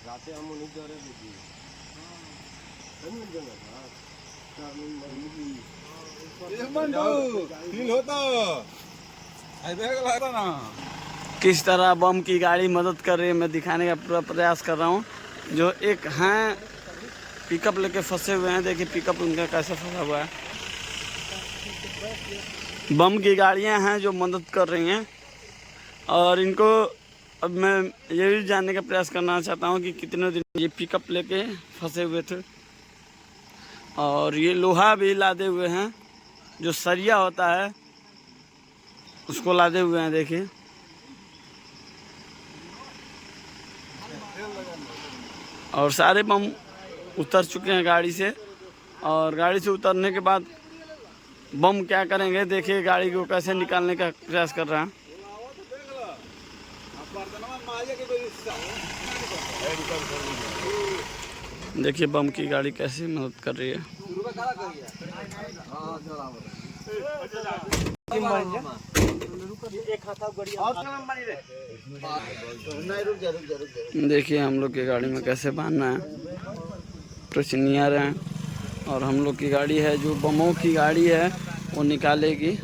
राते हम उन्हीं दौरे देखिए किस तरह बम की गाड़ी मदद कर रही है, मैं दिखाने का पूरा प्रयास कर रहा हूँ। जो एक हैं पिकअप लेके फंसे हुए हैं, देखिए पिकअप उनका कैसे फंसा हुआ है। बम की गाड़ियाँ हैं जो मदद कर रही हैं, और इनको अब मैं ये भी जानने का प्रयास करना चाहता हूँ कि कितने दिन ये पिकअप लेके फंसे हुए थे। और ये लोहा भी लादे हुए हैं, जो सरिया होता है उसको लादे हुए हैं। देखिए और सारे बम उतर चुके हैं गाड़ी से, और गाड़ी से उतरने के बाद बम क्या करेंगे, देखिए गाड़ी को कैसे निकालने का प्रयास कर रहा है। देखिए बम की गाड़ी कैसे मदद कर रही है। देखिए हम लोग की गाड़ी में कैसे बांधना है, कुछ नहीं आ रहे हैं। और हम लोग की गाड़ी है जो बमों की गाड़ी है वो निकालेगी।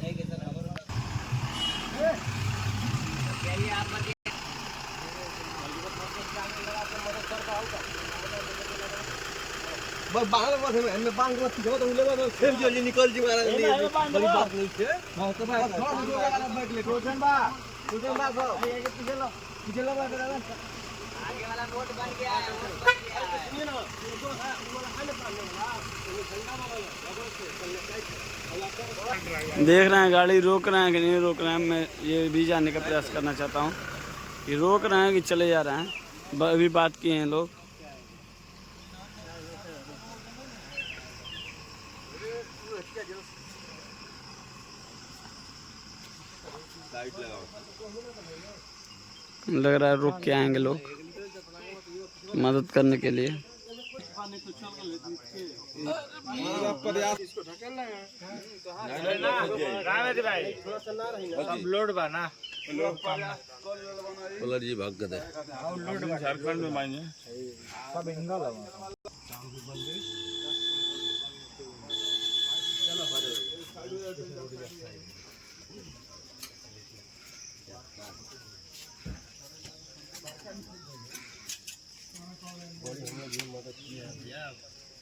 बस बाहर मत है मैं बांध मत जो तो लेवा तो फिर जल्दी निकल जी मारा बड़ी बात नहीं है। हां तो भाई थोड़ा जो वाला बैठ ले रोशन बा को ये के पीछे लो बात आगे वाला रोड बन गया है, सुनिए ना वो वाला खाने पाने वाला देख रहे हैं गाड़ी रोक रहे हैं कि नहीं रोक रहे हैं। मैं ये भी जानने का प्रयास करना चाहता हूँ कि रोक रहे हैं कि चले जा रहे हैं। अभी बात किए हैं लोग। लग रहा है रुक के आएंगे लोग मदद करने के लिए। लोड बा ना जी भाग गए झारखंड में मायने सब हिंगा लगा।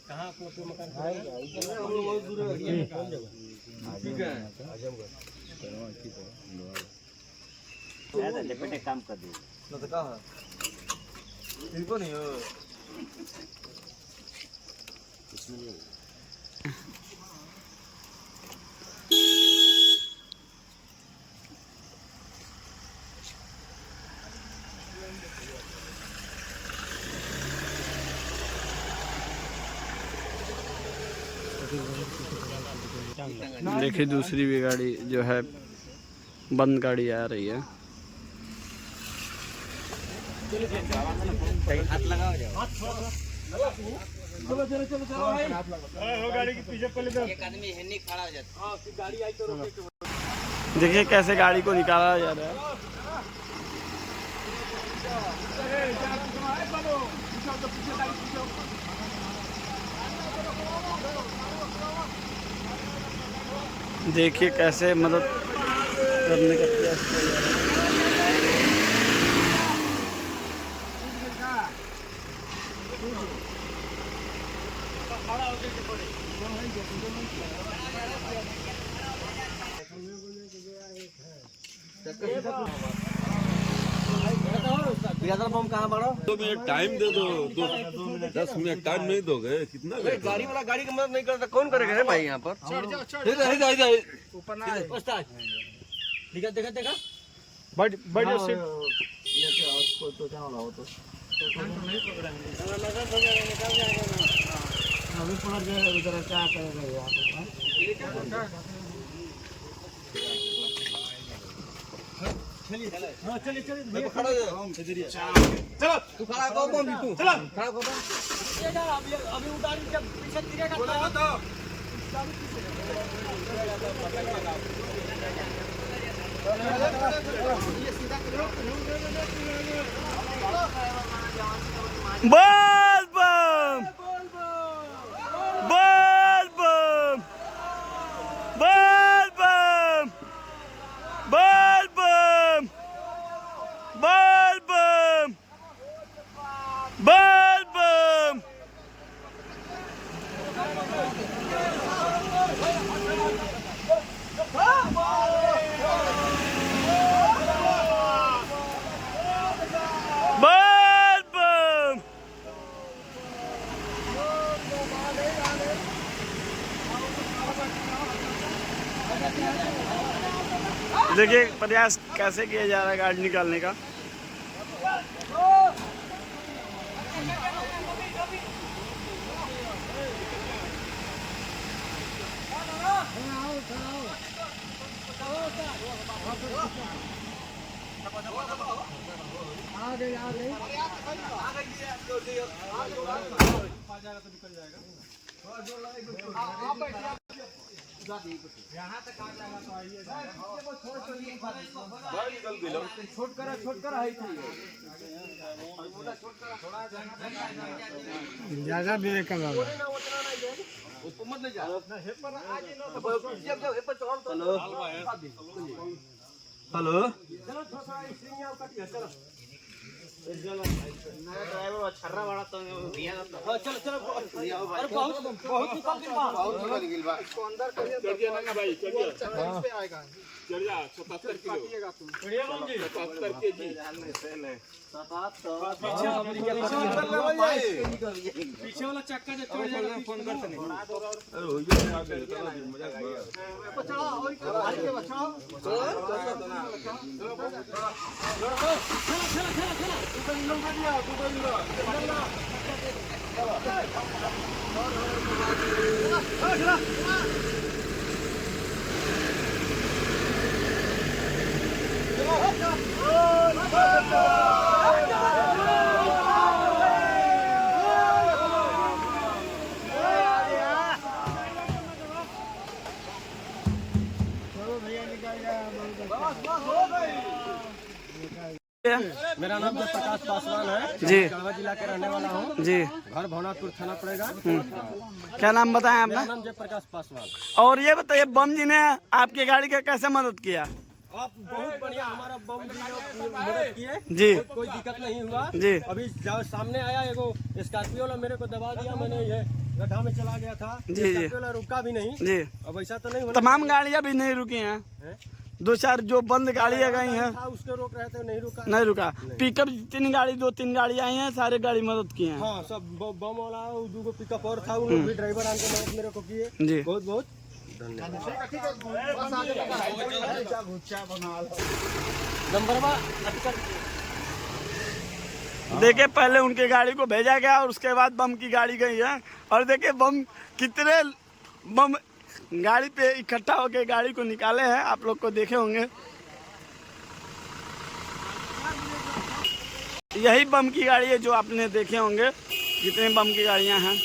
कहाँ अपना मकान ठीक है लपेटे काम कर दी तो कहा इनको नहीं हो देखिए दूसरी भी गाड़ी जो है बंद गाड़ी आ रही है। हाथ लगाओ गाड़ी के पीछे पहले एक आदमी हेनी खड़ा हो जाता है। गाड़ी आई तो रोके देखिए कैसे गाड़ी को निकाला जा रहा है। देखिए कैसे मदद करने का प्रयास किया जा रहा है। बम कहाँ बढ़ो 2 मिनट टाइम दे दो 10 मिनट टाइम नहीं दोगे कितना गाड़ी वाला गाड़ी की मदद नहीं करता कौन करेगा भाई यहाँ पर ऊपर ना देखा देखा देखा बड़ी सीट तो क्या हो तो अभी पकड़ जाएगा उधर क्या करेगा यहाँ चलिए हाँ चलिए चलिए खड़ा हो चलो तू खड़ा हो बम तू चलो खड़ा हो अभी उतार जब पीछे गिरेगा तो ये सीधा बोल बम, बोल बम, बोल बम, बोल बम, बोल बम, बोल बम। बोल बम। देखिए प्रयास कैसे किया जा रहा है गाड़ी निकालने का। ज्यादा ब्रेक कर हेलो ड्राइवर छर्रा वाला तो दिया ना चलो चलो अरे बहुत इसको अंदर चढ़ गया ना भाई, चढ़ गया, पे आएगा चढ़ जा 77 किलो, काटिएगा तुम 77 केजी। पीछे वाला चक्का जो चढ़ जाएगा फोन कर सके अरे हो गया, आगे चलो जी, मजाक भाई। चढ़ा और आगे बचाओ मेरा नाम प्रकाश पासवान है जी गढ़वा जिला के रहने वाला हूँ जी। घर भवनापुर थाना पड़ेगा क्या नाम बताएं मेरा अपना? नाम जयप्रकाश पासवान। और ये बताइए बम जी ने आपकी गाड़ी का कैसे मदद किया? आप बहुत बढ़िया हमारा बम जी लोग मदद किए जी कोई दिक्कत नहीं हुआ जी। अभी जब सामने आया एगो स्कॉर्पियो वाला मेरे को दबा दिया मैंने ये गड्ढा में चला गया था जी, जी। स्कॉर्पियो वाला रुका भी नहीं जी। अब ऐसा तो नहीं होना तमाम गाड़ियां भी नहीं रुकी हैं, है? दो चार जो बंद गाड़ियां गई हैं था उसके रोक रहे थे नहीं रुका नहीं रुका। पिकअप जितनी गाड़ी 2-3 गाड़ी आई हैं सारे गाड़ी मदद की हैं। हाँ सब बम वाला दो पिकअप और था उन लोग भी ड्राइवर आके मदद मेरे को किए जी बहुत बहुत नंबरवा देखिए पहले उनकी गाड़ी को भेजा गया और उसके बाद बम की गाड़ी गई है। और देखिए बम कितने बम गाड़ी पे इकट्ठा होकर गाड़ी को निकाले हैं, आप लोग को देखे होंगे। यही बम की गाड़ी है जो आपने देखे होंगे, जितने बम की गाड़ियां हैं।